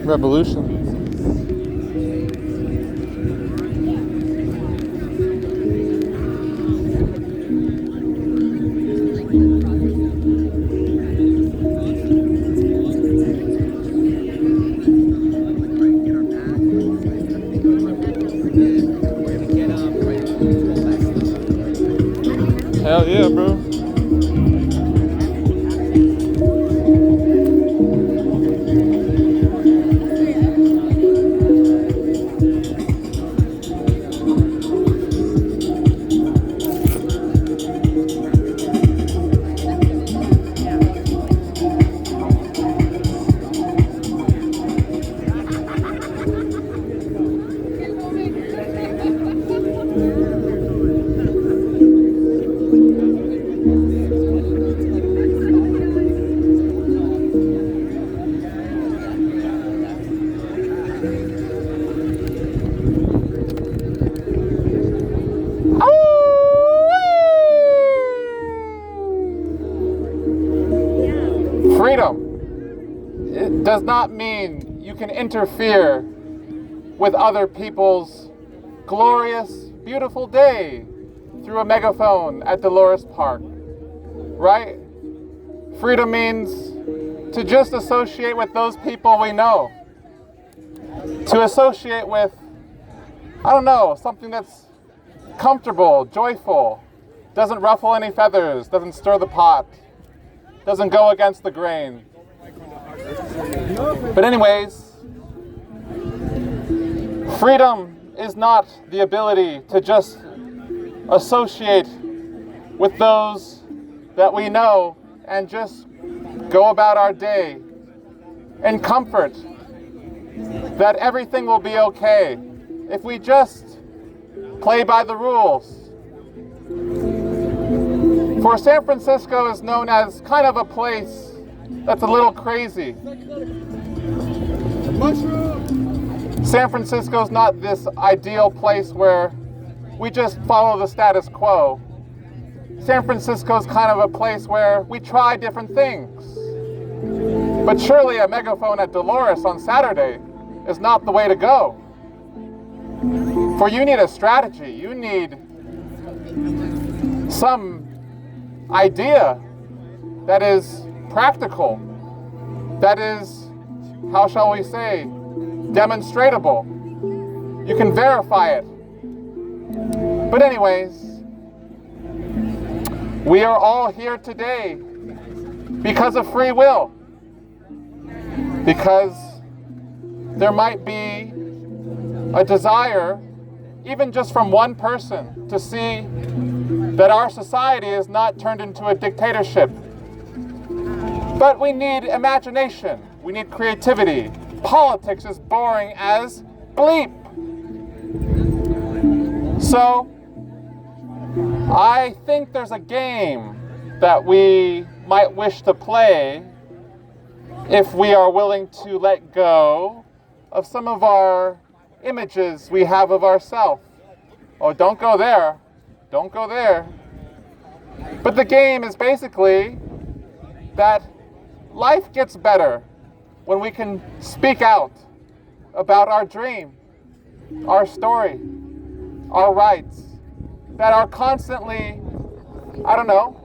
Revolution. Hell yeah, bro. Freedom, it does not mean you can interfere with other people's glorious, beautiful day through a megaphone at Dolores Park, right? Freedom means to just associate with those people we know. To associate with, I don't know, something that's comfortable, joyful, doesn't ruffle any feathers, doesn't stir the pot, doesn't go against the grain. But anyways, freedom is not the ability to just associate with those that we know and just go about our day in comfort that everything will be okay if we just play by the rules. For San Francisco is known as kind of a place that's a little crazy. San Francisco is not this ideal place where we just follow the status quo. San Francisco is kind of a place where we try different things. But surely a megaphone at Dolores on Saturday is not the way to go. For you need a strategy. You need some idea that is practical, that is, how shall we say, demonstratable. You can verify it. But anyways, we are all here today because of free will. Because there might be a desire, even just from one person, to see that our society is not turned into a dictatorship. But we need imagination. We need creativity. Politics is boring as bleep. So, I think there's a game that we might wish to play if we are willing to let go of some of our images we have of ourselves. Oh, don't go there. Don't go there. But the game is basically that life gets better when we can speak out about our dream, our story, our rights, that are constantly, I don't know,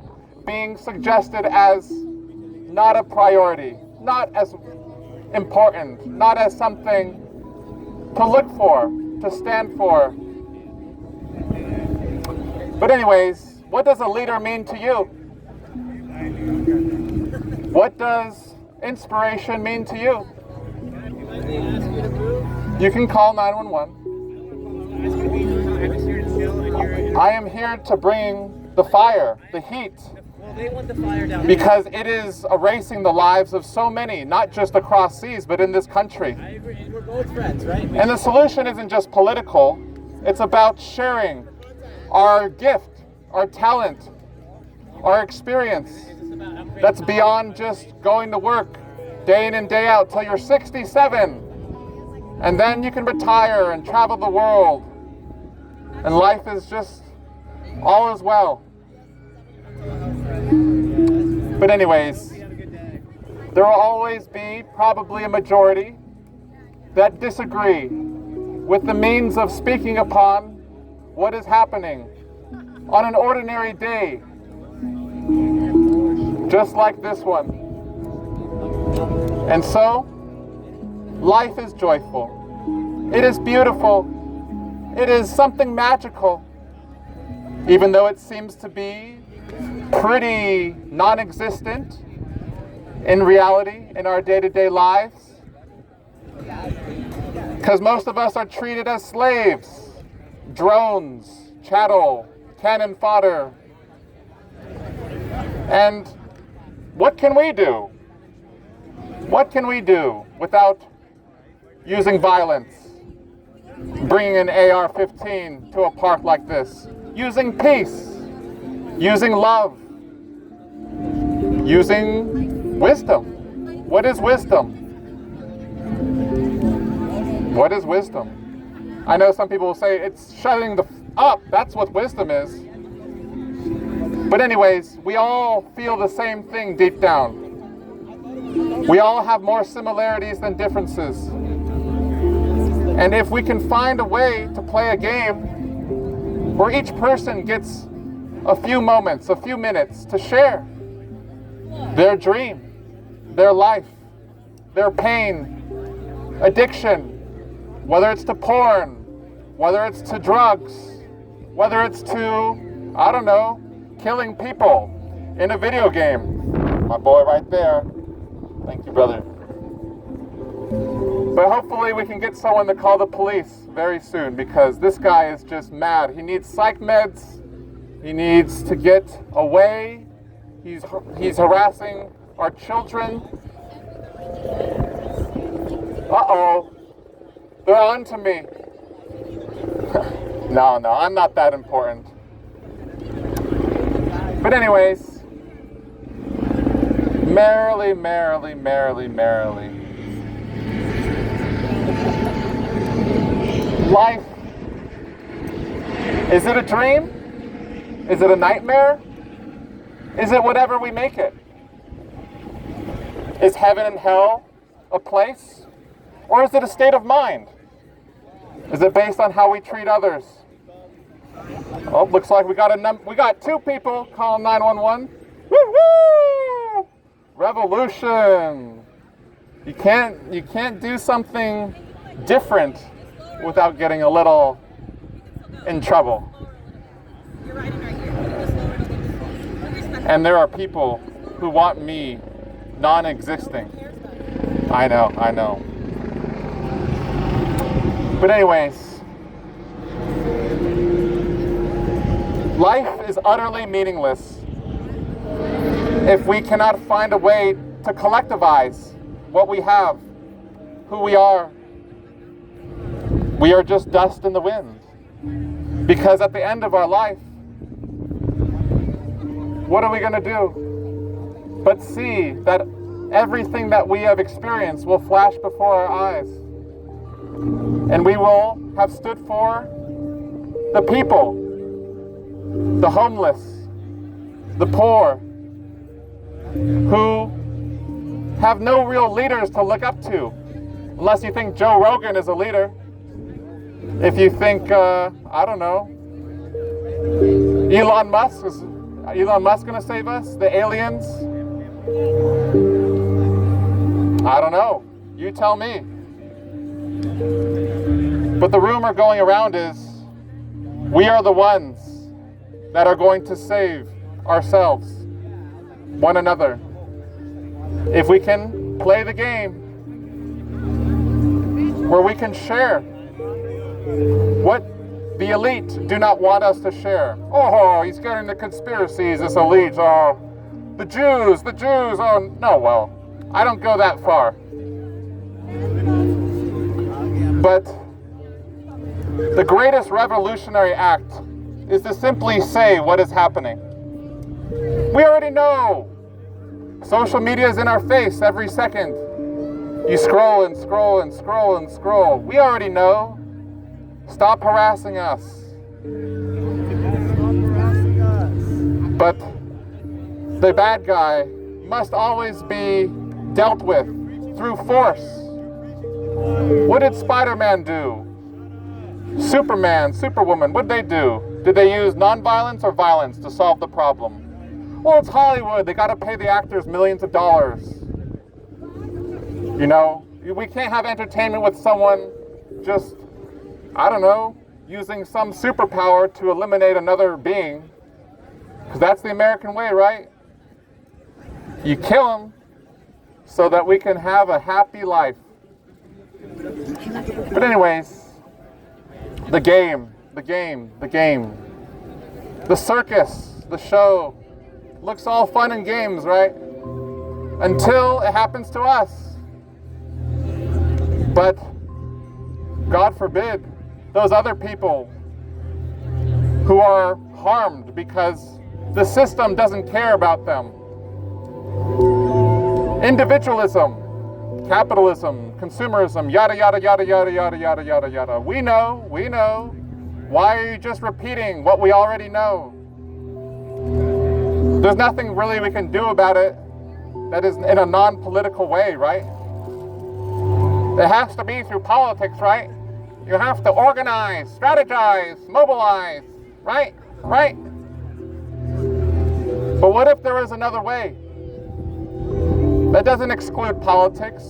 being suggested as not a priority, not as important, not as something to look for, to stand for. But anyways, what does a leader mean to you? What does inspiration mean to you? You can call 911. I am here to bring the fire, the heat. Well, they want the fire down because it is erasing the lives of so many, not just across seas, but in this country. I agree, and we're both friends, right? And the solution isn't just political, it's about sharing our gift, our talent, our experience. That's beyond just going to work day in and day out till you're 67. And then you can retire and travel the world. And life is just all is well. But anyways, there will always be probably a majority that disagree with the means of speaking upon what is happening on an ordinary day, just like this one. And so, life is joyful. It is beautiful. It is something magical, even though it seems to be pretty non-existent in reality in our day-to-day lives. Because most of us are treated as slaves, drones, chattel, cannon fodder. And what can we do? What can we do without using violence? Bringing an AR-15 to a park like this. Using peace. Using love. Using wisdom. What is wisdom? What is wisdom? I know some people will say it's shutting up. That's what wisdom is. But anyways, we all feel the same thing deep down. We all have more similarities than differences. And if we can find a way to play a game where each person gets a few moments, a few minutes to share their dream, their life, their pain, addiction, whether it's to porn, whether it's to drugs, whether it's to, I don't know, killing people in a video game. My boy right there. Thank you, brother. But hopefully we can get someone to call the police very soon, because this guy is just mad. He needs psych meds. He needs to get away. He's harassing our children. Uh-oh. They're on to me. No, I'm not that important. But anyways, merrily, merrily, merrily, merrily. Life, is it a dream? Is it a nightmare? Is it whatever we make it? Is heaven and hell a place? Or is it a state of mind? Is it based on how we treat others? Oh, looks like we got two people calling 911. Woo-hoo! Revolution. You can't do something different without getting a little in trouble. And there are people who want me non-existing. I know. But anyways, life is utterly meaningless if we cannot find a way to collectivize what we have, who we are. We are just dust in the wind. Because at the end of our life, what are we going to do but see that everything that we have experienced will flash before our eyes? And we will have stood for the people, the homeless, the poor, who have no real leaders to look up to, unless you think Joe Rogan is a leader. If you think, I don't know, Elon Musk going to save us? The aliens? I don't know. You tell me. But the rumor going around is we are the ones that are going to save ourselves, one another. If we can play the game where we can share what the elite do not want us to share. Oh, he's getting the conspiracies, this elite. Oh, the Jews. Oh, no, well, I don't go that far. But the greatest revolutionary act is to simply say what is happening. We already know. Social media is in our face every second. You scroll and scroll and scroll and scroll. We already know. Stop harassing us. But the bad guy must always be dealt with through force. What did Spider-Man do? Superman, Superwoman, what did they do? Did they use nonviolence or violence to solve the problem? Well, it's Hollywood. They got to pay the actors millions of dollars. You know, we can't have entertainment with someone just, I don't know, using some superpower to eliminate another being. Because that's the American way, right? You kill them so that we can have a happy life. But anyways, the game. The circus, the show, looks all fun and games, right? Until it happens to us. But, God forbid, those other people who are harmed because the system doesn't care about them. Individualism, capitalism, consumerism, yada, yada, yada, yada, yada, yada, yada, yada. We know. Why are you just repeating what we already know? There's nothing really we can do about it that is in a non-political way, right? It has to be through politics, right? You have to organize, strategize, mobilize, right? Right? But what if there is another way that doesn't exclude politics,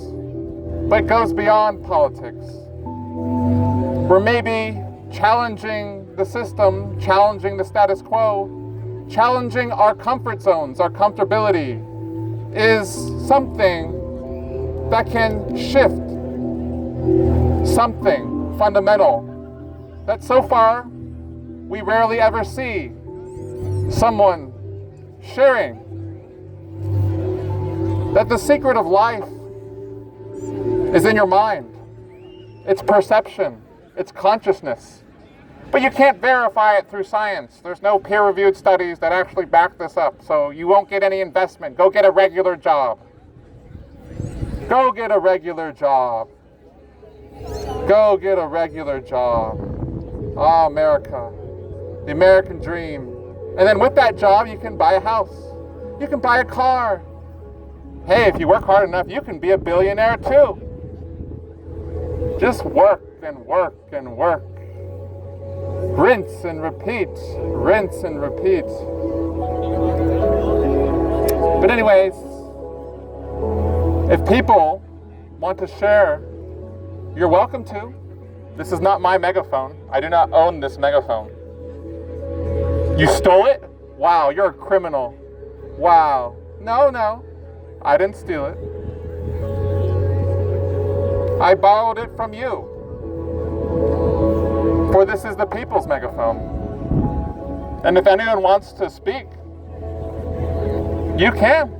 but goes beyond politics? We're maybe challenging the system, challenging the status quo, challenging our comfort zones, our comfortability, is something that can shift something fundamental that so far we rarely ever see someone sharing. That the secret of life is in your mind. It's perception. It's consciousness. But you can't verify it through science. There's no peer-reviewed studies that actually back this up, so you won't get any investment. Go get a regular job. Go get a regular job. Go get a regular job. Ah, America. The American dream. And then with that job, you can buy a house. You can buy a car. Hey, if you work hard enough, you can be a billionaire too. Just work and work and work. Rinse and repeat. Rinse and repeat. But anyways, if people want to share, you're welcome to. This is not my megaphone. I do not own this megaphone. You stole it? Wow, you're a criminal. Wow. No. I didn't steal it. I borrowed it from you. For this is the people's megaphone. And if anyone wants to speak, you can.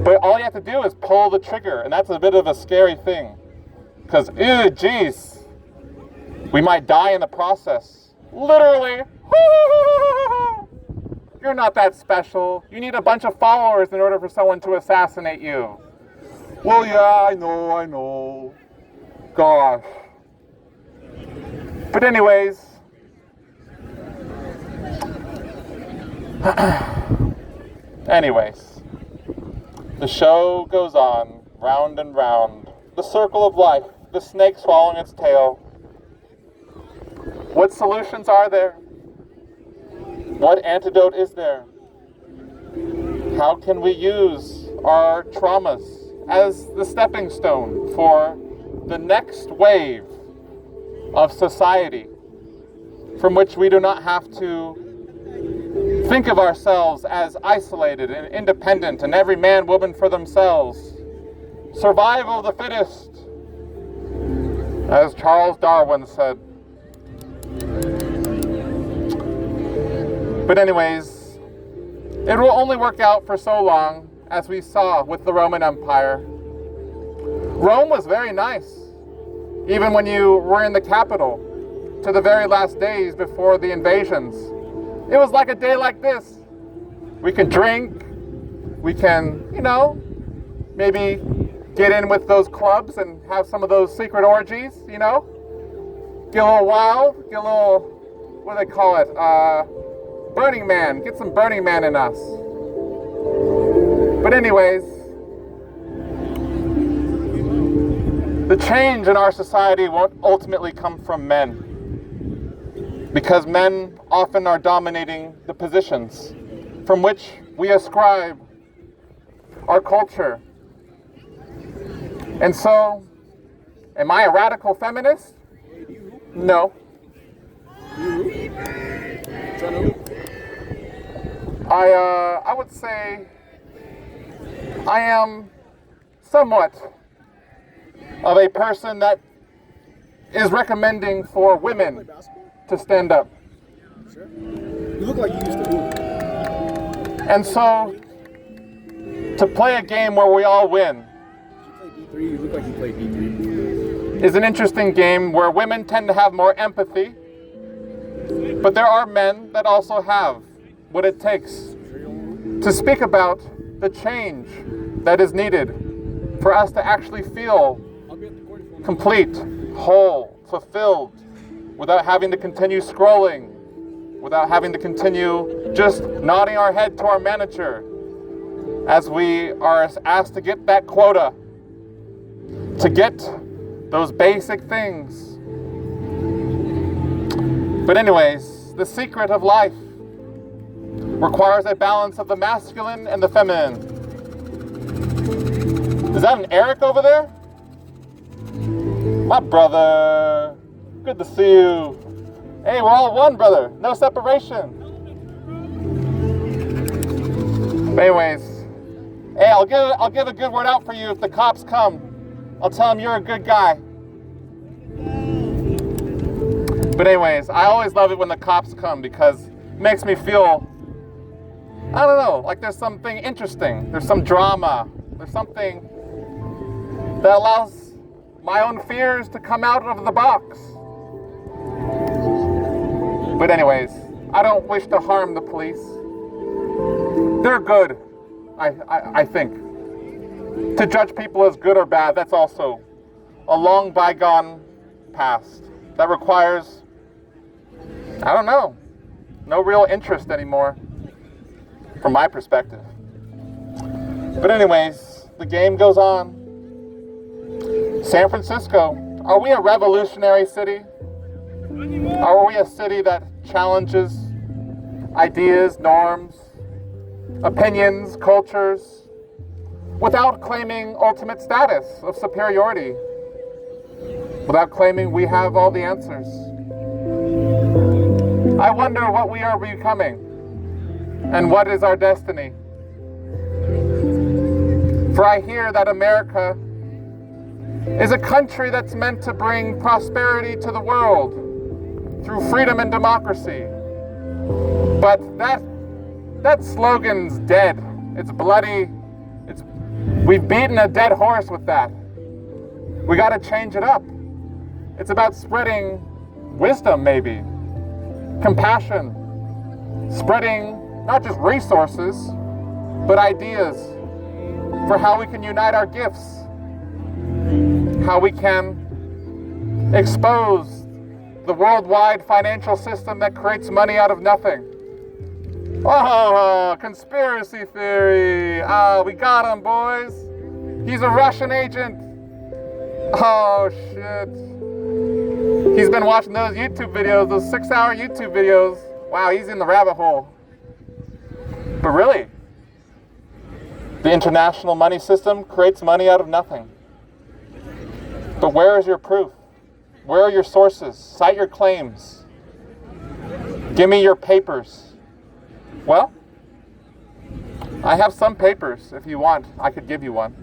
But all you have to do is pull the trigger, and that's a bit of a scary thing. Because, ew, geez, we might die in the process. Literally. You're not that special. You need a bunch of followers in order for someone to assassinate you. Well, yeah, I know. Gosh. But anyways, the show goes on, round and round. The circle of life, the snake swallowing its tail. What solutions are there? What antidote is there? How can we use our traumas as the stepping stone for the next wave of society, from which we do not have to think of ourselves as isolated and independent and every man, woman for themselves. Survival of the fittest, as Charles Darwin said. But anyways, it will only work out for so long, as we saw with the Roman Empire. Rome was very nice, even when you were in the capital, to the very last days before the invasions. It was like a day like this. We can drink, we can, maybe get in with those clubs and have some of those secret orgies, Get a little wild, get a little, what do they call it? Burning Man. Get some Burning Man in us. But anyways, The change in our society won't ultimately come from men, because men often are dominating the positions from which we ascribe our culture. And so, am I a radical feminist? No. I would say I am somewhat of a person that is recommending for women to stand up. Sure. You look like you used to hoop. And so, to play a game where we all win You play D3, you look like you played D3. is an interesting game where women tend to have more empathy, but there are men that also have what it takes to speak about the change that is needed for us to actually feel complete, whole, fulfilled, without having to continue scrolling, without having to continue just nodding our head to our manager as we are asked to get that quota, to get those basic things. But anyways, the secret of life requires a balance of the masculine and the feminine. Is that an Eric over there? My brother. Good to see you. Hey, we're all one, brother. No separation. But anyways, hey, I'll give a good word out for you if the cops come. I'll tell them you're a good guy. But anyways, I always love it when the cops come because it makes me feel, I don't know, like there's something interesting. There's some drama. There's something that allows my own fears to come out of the box. But anyways, I don't wish to harm the police. They're good, I think. To judge people as good or bad, that's also a long bygone past that requires, I don't know, no real interest anymore from my perspective. But anyways, the game goes on. San Francisco, are we a revolutionary city? Are we a city that challenges ideas, norms, opinions, cultures, without claiming ultimate status of superiority, without claiming we have all the answers? I wonder what we are becoming and what is our destiny. For I hear that America is a country that's meant to bring prosperity to the world through freedom and democracy. But that slogan's dead. It's bloody. We've beaten a dead horse with that. We gotta change it up. It's about spreading wisdom, maybe, compassion, spreading not just resources, but ideas for how we can unite our gifts, how we can expose the worldwide financial system that creates money out of nothing. Oh, conspiracy theory. We got him, boys. He's a Russian agent. Oh, shit. He's been watching those YouTube videos, those 6-hour YouTube videos. Wow, he's in the rabbit hole. But really, the international money system creates money out of nothing. But where is your proof? Where are your sources? Cite your claims. Give me your papers. Well, I have some papers. If you want, I could give you one.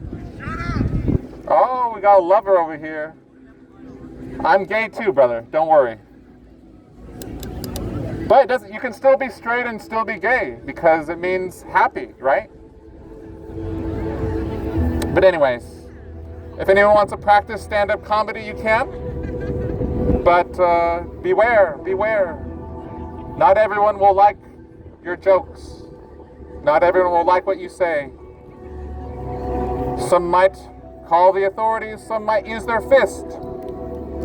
Oh, we got a lover over here. I'm gay too, brother. Don't worry. But it doesn't. You can still be straight and still be gay because it means happy, right? But anyways, if anyone wants to practice stand-up comedy, you can. But beware. Not everyone will like your jokes. Not everyone will like what you say. Some might call the authorities, some might use their fist.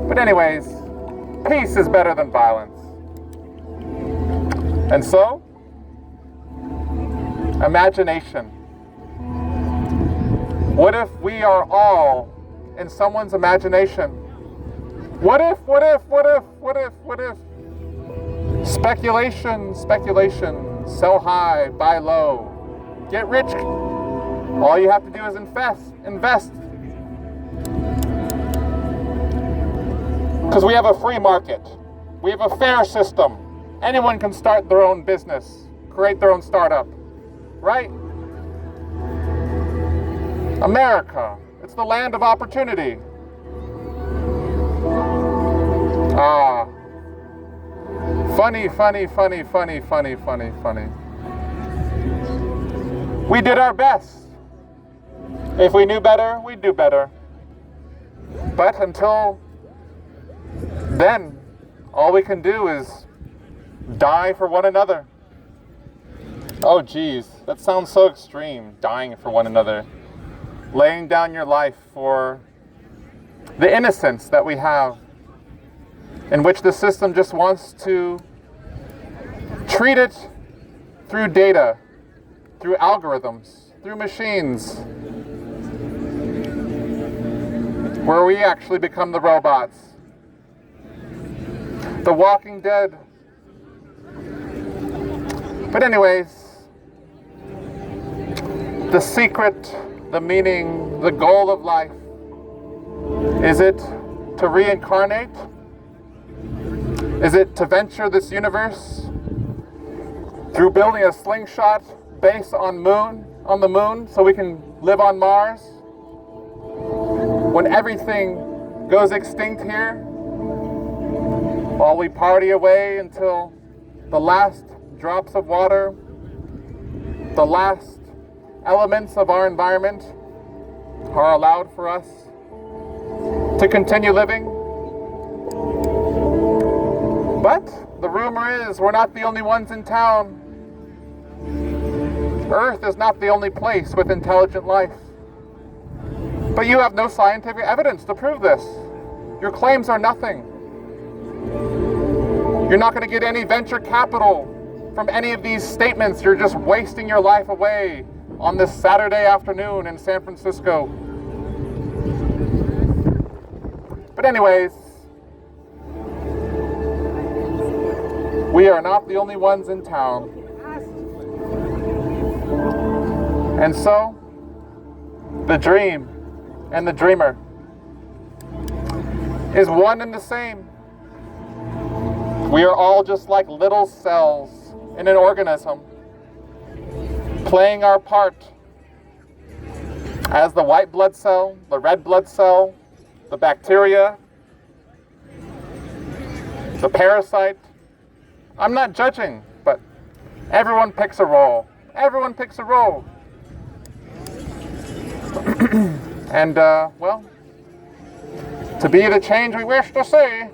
But anyways, peace is better than violence. And so, imagination. What if we are all in someone's imagination. What if, what if, what if, what if, what if? Speculation, speculation. Sell high, buy low. Get rich. All you have to do is invest. Because we have a free market. We have a fair system. Anyone can start their own business, create their own startup, right? America, it's the land of opportunity. Funny. We did our best. If we knew better, we'd do better. But until then, all we can do is die for one another. Oh geez, that sounds so extreme, dying for one another. Laying down your life for the innocence that we have, in which the system just wants to treat it through data, through algorithms, through machines, where we actually become the robots. The Walking Dead. But anyways, the secret, the meaning, the goal of life, is it to reincarnate? Is it to venture this universe through building a slingshot base on the moon so we can live on Mars? When everything goes extinct here, while we party away until the last drops of water, the last elements of our environment are allowed for us to continue living. But the rumor is we're not the only ones in town. Earth is not the only place with intelligent life. But you have no scientific evidence to prove this. Your claims are nothing. You're not going to get any venture capital from any of these statements. You're just wasting your life away on this Saturday afternoon in San Francisco. But anyways, we are not the only ones in town. And so, the dream and the dreamer is one and the same. We are all just like little cells in an organism, playing our part as the white blood cell, the red blood cell, the bacteria, the parasite. I'm not judging, but everyone picks a role. Everyone picks a role. And, well, to be the change we wish to see,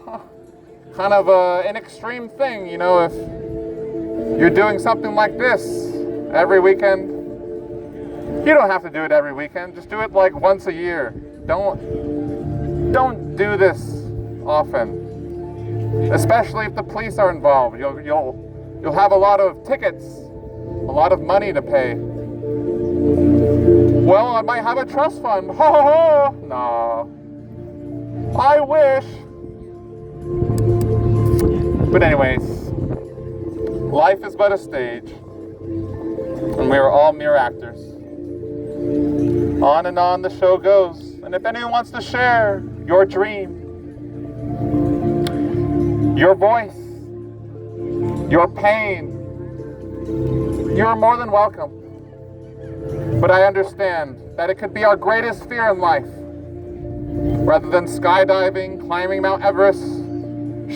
kind of an extreme thing, you know, if you're doing something like this every weekend. You don't have to do it every weekend, just do it like once a year. Don't do this often, especially if the police are involved. You'll have a lot of tickets, a lot of money to pay. Well, I might have a trust fund. Ho ho ho! No. I wish. But anyways, life is but a stage, and we are all mere actors. On and on the show goes. And if anyone wants to share your dream, your voice, your pain, you're more than welcome. But I understand that it could be our greatest fear in life. Rather than skydiving, climbing Mount Everest,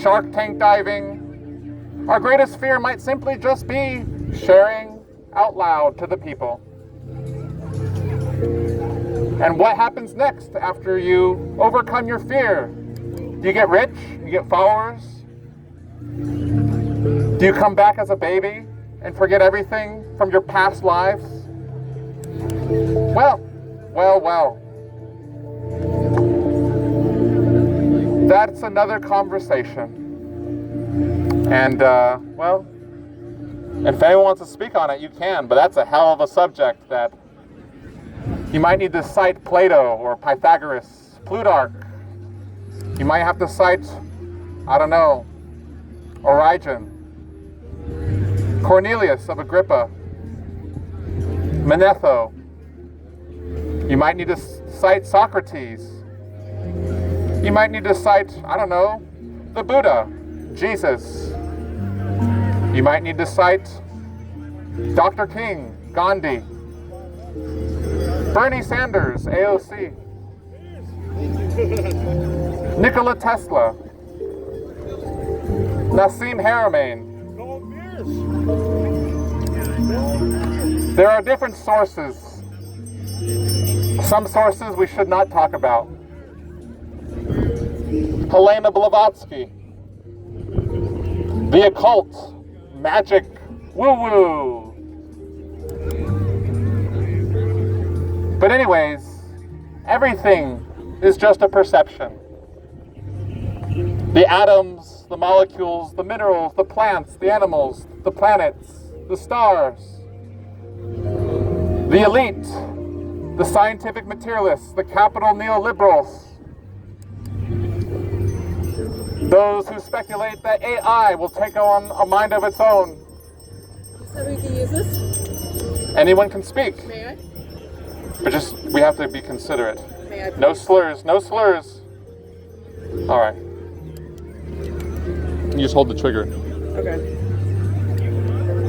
Shark Tank diving, our greatest fear might simply just be sharing out loud to the people. And what happens next after you overcome your fear? Do you get rich? You get followers? Do you come back as a baby and forget everything from your past lives? Well. That's another conversation. And, well, if anyone wants to speak on it, you can, but that's a hell of a subject that you might need to cite Plato or Pythagoras Plutarch. You might have to cite, I don't know, Origen, Cornelius of Agrippa, Manetho. You might need to cite Socrates. You might need to cite, I don't know, the Buddha, Jesus. You might need to cite Dr. King, Gandhi, Bernie Sanders, AOC, Nikola Tesla, Nassim Haramein. There are different sources. Some sources we should not talk about. Helena Blavatsky, the occult, magic, woo-woo. But anyways, everything is just a perception. The atoms, the molecules, the minerals, the plants, the animals, the planets, the stars, the elite, the scientific materialists, the capital neoliberals, those who speculate that AI will take on a mind of its own. So we can use this? Anyone can speak, May I? but we have to be considerate. May I? No slurs, no slurs. All right. You just hold the trigger. Okay.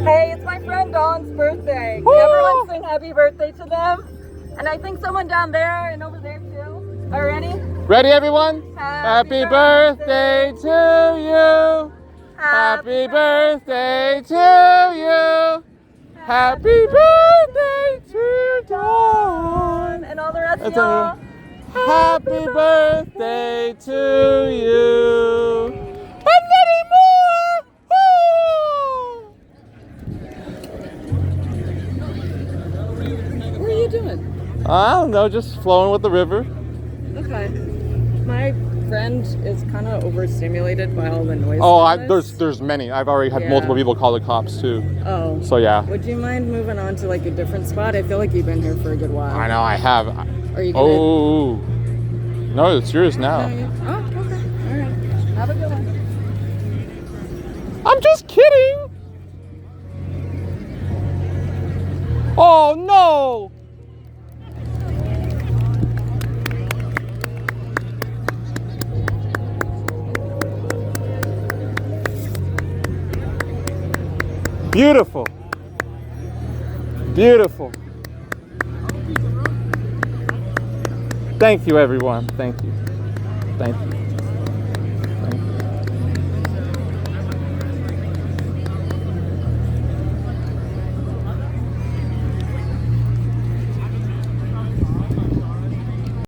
Hey, it's my friend Dawn's birthday. Can everyone sing happy birthday to them? And I think someone down there and over there too. Are you ready? Ready, everyone? Happy birthday to you. Happy birthday to you. Happy birthday to Dawn. And all the rest of That's y'all. Happy birthday to you. And many more. What are you doing? I don't know, just flowing with the river. Okay. My friend is kind of overstimulated by all the noise. Oh, from this. there's many. I've already had Yeah. multiple people call the cops too. Oh. So yeah. Would you mind moving on to like a different spot? I feel like you've been here for a good while. I know I have. Are you gonna? Oh. No, it's yours now. Oh, okay. All right. Have a good one. I'm just kidding. Oh no. Beautiful. Beautiful. Thank you, everyone. Thank you. Thank you.